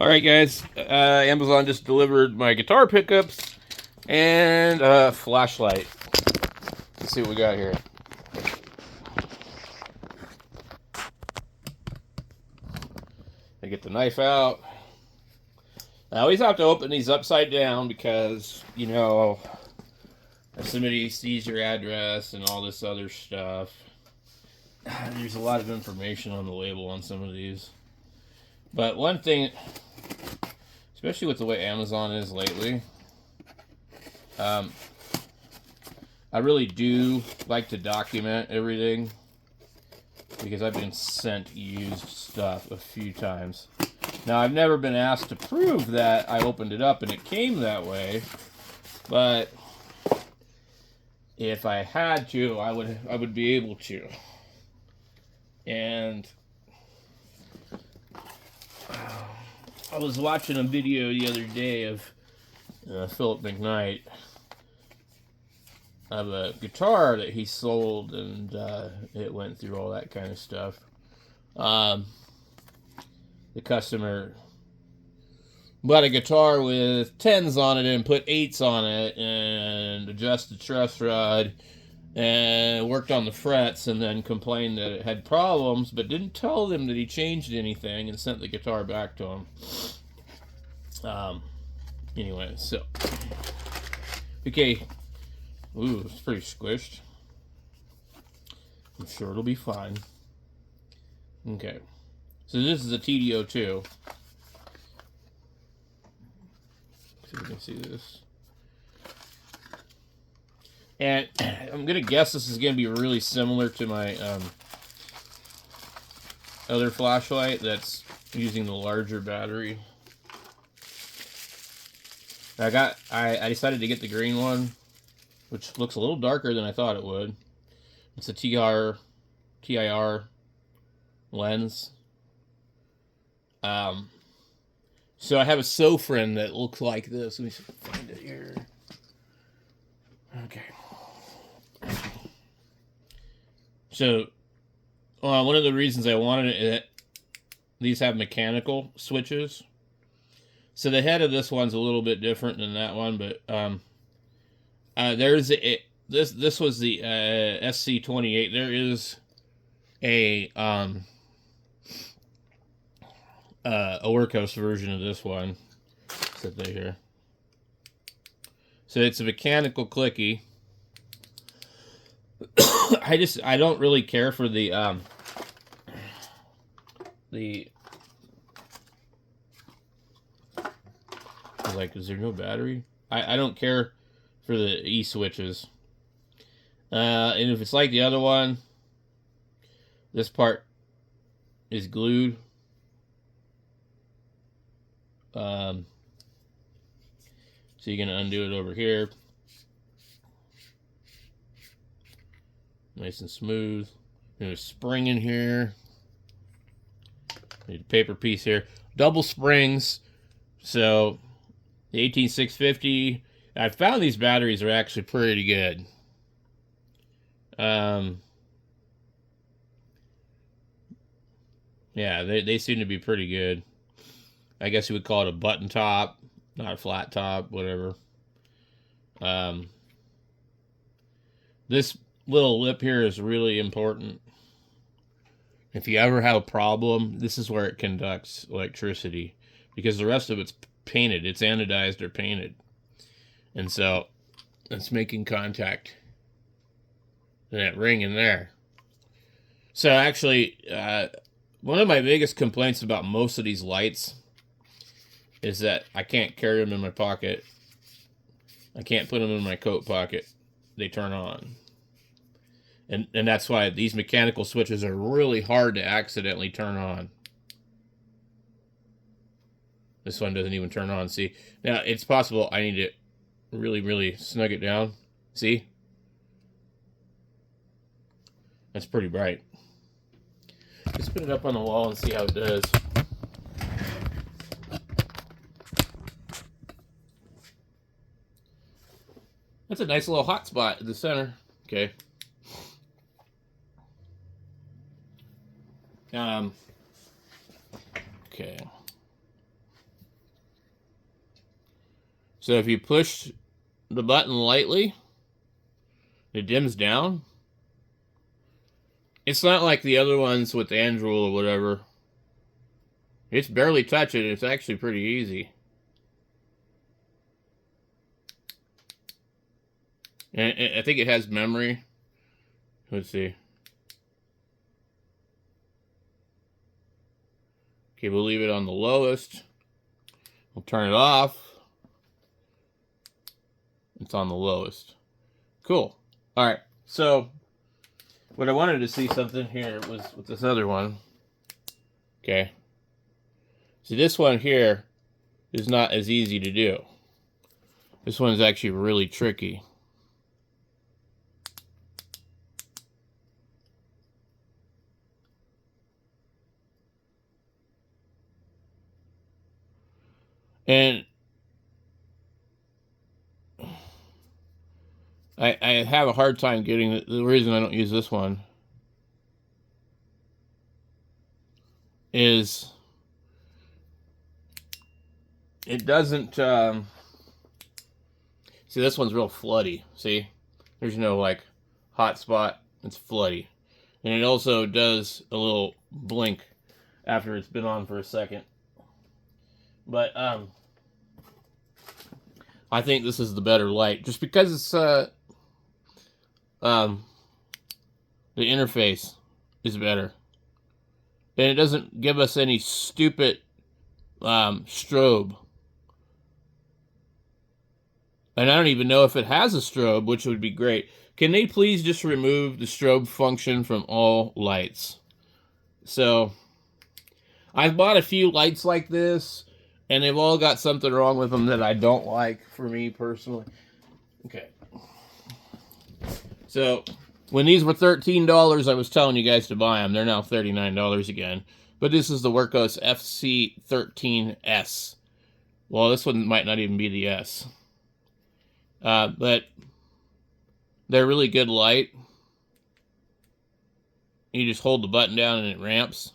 Alright guys, Amazon just delivered my guitar pickups and a flashlight. Let's see what we got here. I get the knife out. I always have to open these upside down because, you know, if somebody sees your address and all this other stuff, there's a lot of information on the label on some of these. But one thing, especially with the way Amazon is lately, I really do like to document everything because I've been sent used stuff a few times. Now, I've never been asked to prove that I opened it up and it came that way, but if I had to, I would be able to. And I was watching a video the other day of Philip McKnight of a guitar that he sold, and it went through all that kind of stuff. The customer bought a guitar with 10s on it and put 8s on it and adjusted the truss rod and worked on the frets and then complained that it had problems, but didn't tell them that he changed anything and sent the guitar back to him. Anyway, so okay. Ooh, it's pretty squished. I'm sure it'll be fine. Okay. So this is a td02. See if we can see this. And I'm going to guess this is going to be really similar to my other flashlight that's using the larger battery. I decided to get the green one, which looks a little darker than I thought it would. It's a TIR lens. So I have a Sofrin that looks like this. Let me find it here. Okay. So, one of the reasons I wanted it, these have mechanical switches. So the head of this one's a little bit different than that one, but there's this was the SC28. There is a Wurkkos version of this one. Sit there here. So it's a mechanical clicky. I don't really care for the like, is there no battery? I don't care for the E switches. And if it's like the other one, this part is glued. So you're going to undo it over here. Nice and smooth. There's a spring in here. Need a paper piece here. Double springs. So the 18650, I found these batteries are actually pretty good. Yeah, they seem to be pretty good. I guess you would call it a button top, not a flat top, whatever. This little lip here is really important. If you ever have a problem, this is where it conducts electricity, because the rest of it's painted. It's anodized or painted. And so it's making contact. And that ring in there. So actually, one of my biggest complaints about most of these lights is that I can't carry them in my pocket. I can't put them in my coat pocket. They turn on. And that's why these mechanical switches are really hard to accidentally turn on. This one doesn't even turn on. See? Now, it's possible I need to really, really snug it down. See? That's pretty bright. Let's put it up on the wall and see how it does. That's a nice little hot spot in the center. Okay. Okay. So if you push the button lightly, it dims down. It's not like the other ones with the end rule or whatever. It's barely touching. It's actually pretty easy. And I think it has memory. Let's see. Okay, we'll leave it on the lowest. We'll turn it off. It's on the lowest. Cool. All right. So what I wanted to see something here was with this other one. Okay. See, this one here is not as easy to do. This one is actually really tricky. And I have a hard time getting the reason I don't use this one is it doesn't see, this one's real floody. See, there's no like hot spot. It's floody, and it also does a little blink after it's been on for a second. But I think this is the better light, just because it's the interface is better, and it doesn't give us any stupid strobe. And I don't even know if it has a strobe, which would be great. Can they please just remove the strobe function from all lights? So I've bought a few lights like this, and they've all got something wrong with them that I don't like, for me personally. Okay. So when these were $13, I was telling you guys to buy them. They're now $39 again. But this is the Wurkkos FC13S. Well, this one might not even be the S. But they're really good light. You just hold the button down and it ramps.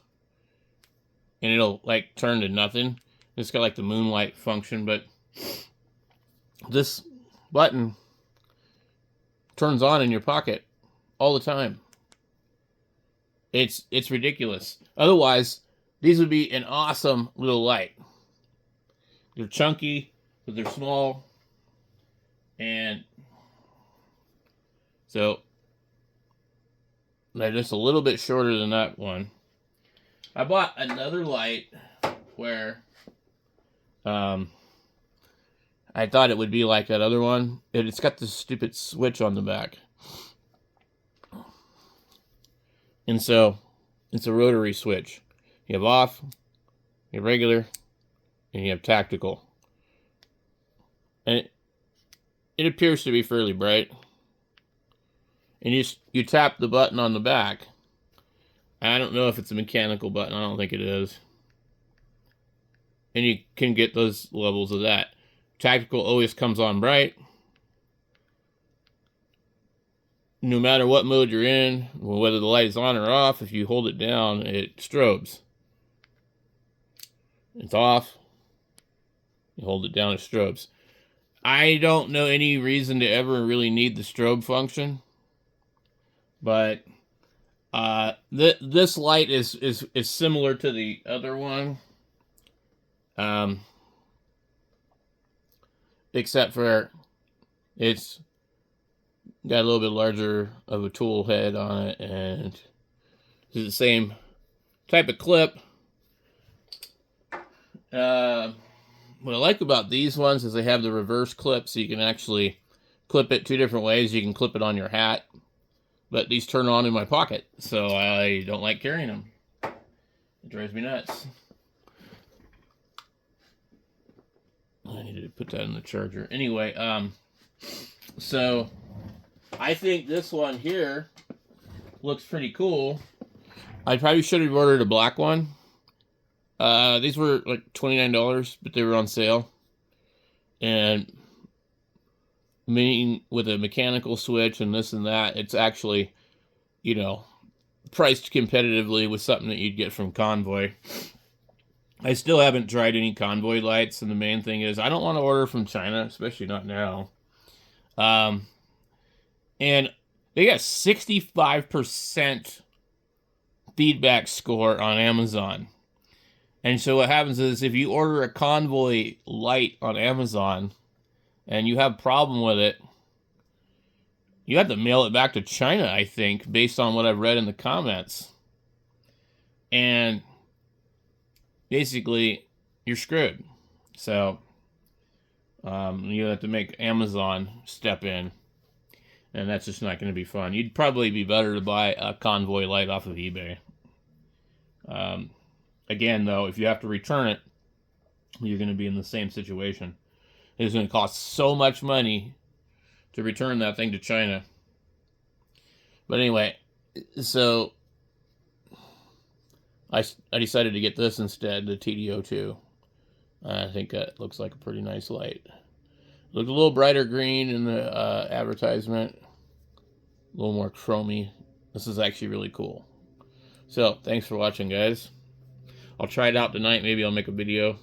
And it'll like turn to nothing. It's got like the moonlight function, but this button turns on in your pocket all the time. It's ridiculous. Otherwise, these would be an awesome little light. They're chunky, but they're small. And so they're just a little bit shorter than that one. I bought another light where I thought it would be like that other one. It's got this stupid switch on the back. And so it's a rotary switch. You have off, you have regular, and you have tactical. And it appears to be fairly bright. And you tap the button on the back. I don't know if it's a mechanical button. I don't think it is. And you can get those levels of that. Tactical always comes on bright. No matter what mode you're in, whether the light is on or off, if you hold it down, it strobes. It's off. You hold it down, it strobes. I don't know any reason to ever really need the strobe function, but this light is similar to the other one, except for it's got a little bit larger of a tool head on it, and it's the same type of clip. What I like about these ones is they have the reverse clip, so you can actually clip it two different ways. You can clip it on your hat, but these turn on in my pocket, so I don't like carrying them. It drives me nuts. I needed to put that in the charger. Anyway, so I think this one here looks pretty cool. I probably should have ordered a black one. These were like $29, but they were on sale. And meaning with a mechanical switch and this and that, it's actually, you know, priced competitively with something that you'd get from Convoy. I still haven't tried any convoy lights, and the main thing is I don't want to order from China, especially not now. And they got 65% feedback score on Amazon. And so what happens is if you order a convoy light on Amazon and you have a problem with it, you have to mail it back to China, I think, based on what I've read in the comments. And basically, you're screwed. So you have to make Amazon step in. And that's just not going to be fun. You'd probably be better to buy a convoy light off of eBay. Again, though, if you have to return it, you're going to be in the same situation. It's going to cost so much money to return that thing to China. But anyway, so I decided to get this instead, the td02. I think that looks like a pretty nice light. Looked a little brighter green in the advertisement. A little more chromy. This is actually really cool. So, thanks for watching, guys. I'll try it out tonight. Maybe I'll make a video.